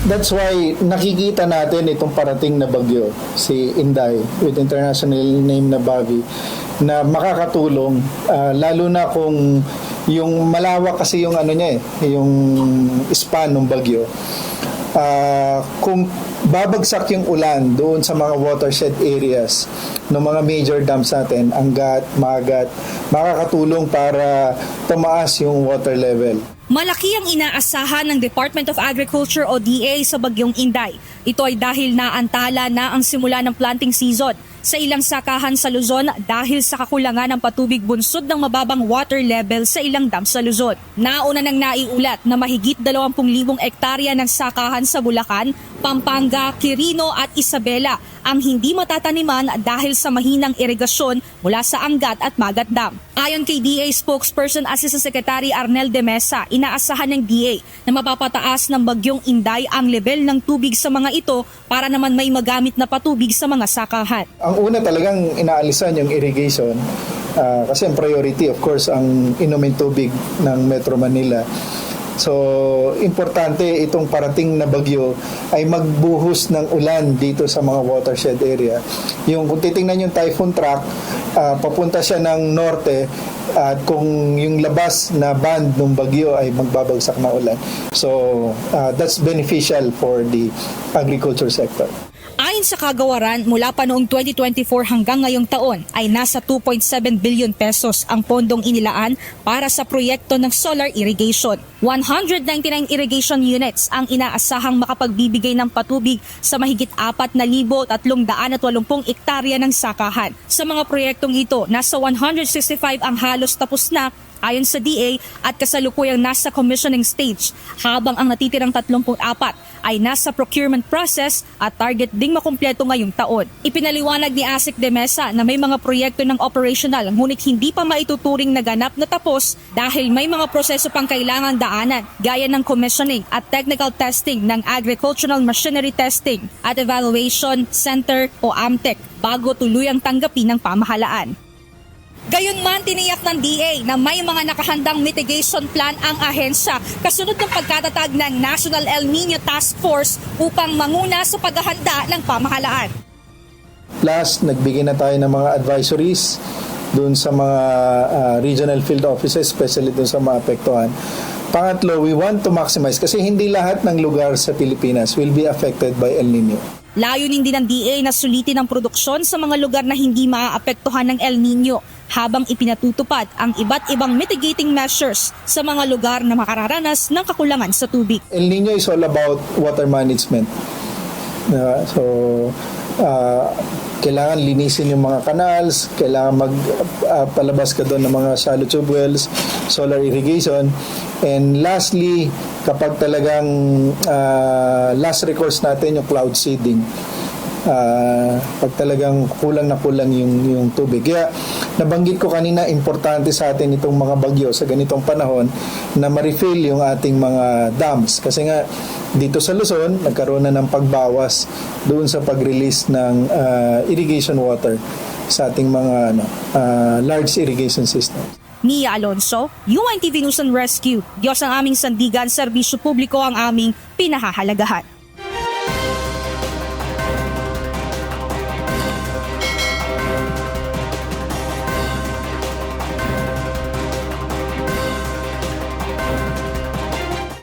That's why nakikita natin itong parating na bagyo, si Inday, with international name na Bavi, na makakatulong, lalo na kung yung malawak kasi yung ano niya yung span ng bagyo. Kung babagsak yung ulan doon sa mga watershed areas ng mga major dams natin, Angat, Magat, makakatulong para tumaas yung water level. Malaki ang inaasahan ng Department of Agriculture o DA sa bagyong Inday. Ito ay dahil naantala na ang simula ng planting season sa ilang sakahan sa Luzon dahil sa kakulangan ng patubig bunsod ng mababang water level sa ilang dam sa Luzon. Nauna nang naiulat na mahigit 20,000 ektarya ng sakahan sa Bulacan, Pampanga, Quirino at Isabela ang hindi matataniman dahil sa mahinang irigasyon mula sa Angat at Magat Dam. Ayon kay DA spokesperson Assistant Secretary Arnel de Mesa, inaasahan ng DA na mapapataas ng bagyong Inday ang level ng tubig sa mga ito para naman may magamit na patubig sa mga sakahan. Ang una talagang inaalisan yung irrigation kasi ang priority of course ang inumin tubig ng Metro Manila. So, importante itong parating na bagyo ay magbuhos ng ulan dito sa mga watershed area. Kung titingnan yung typhoon track, papunta siya ng norte at kung yung labas na band ng bagyo ay magbabagsak na ulan. So, that's beneficial for the agriculture sector. Ayon sa kagawaran, mula pa noong 2024 hanggang ngayong taon ay nasa 2.7 billion pesos ang pondong inilaan para sa proyekto ng solar irrigation. 199 irrigation units ang inaasahang makapagbibigay ng patubig sa mahigit 4,380 ektarya ng sakahan. Sa mga proyektong ito, nasa 165 ang halos tapos na ayon sa DA at kasalukuyang nasa commissioning stage, habang ang natitirang 34 ay nasa procurement process at target ding makumpleto ngayong taon. Ipinaliwanag ni Asik de Mesa na may mga proyekto ng operational ngunit hindi pa maituturing na ganap na tapos dahil may mga proseso pang kailangang daanan gaya ng commissioning at technical testing ng Agricultural Machinery Testing at Evaluation Center o AMTEC bago tuluyang tanggapin ng pamahalaan. Gayunman, tiniyak ng DA na may mga nakahandang mitigation plan ang ahensya kasunod ng pagkatatag ng National El Nino Task Force upang manguna sa paghahanda ng pamahalaan. Plus, nagbigay na tayo ng mga advisories doon sa mga regional field offices, especially doon sa mga apektuhan. Pangatlo, we want to maximize kasi hindi lahat ng lugar sa Pilipinas will be affected by El Nino. Layunin din ng DA na sulitin ang produksyon sa mga lugar na hindi maaapektuhan ng El Nino habang ipinatutupad ang iba't ibang mitigating measures sa mga lugar na makararanas ng kakulangan sa tubig. El Nino is all about water management. Kailangan linisin yung mga canals, kailangan magpalabas ka doon ng mga shallow tube wells, solar irrigation. And lastly, kapag talagang last recourse natin yung cloud seeding. Pag talagang kulang na kulang yung tubig. Kaya nabanggit ko kanina, importante sa atin itong mga bagyo sa ganitong panahon na ma-refill yung ating mga dams. Kasi nga dito sa Luzon, nagkaroon na ng pagbawas doon sa pag-release ng irrigation water sa ating mga large irrigation systems. Nia Alonso, UNTV News and Rescue. Diyos ang aming sandigan, serbisyo publiko ang aming pinahahalagahan.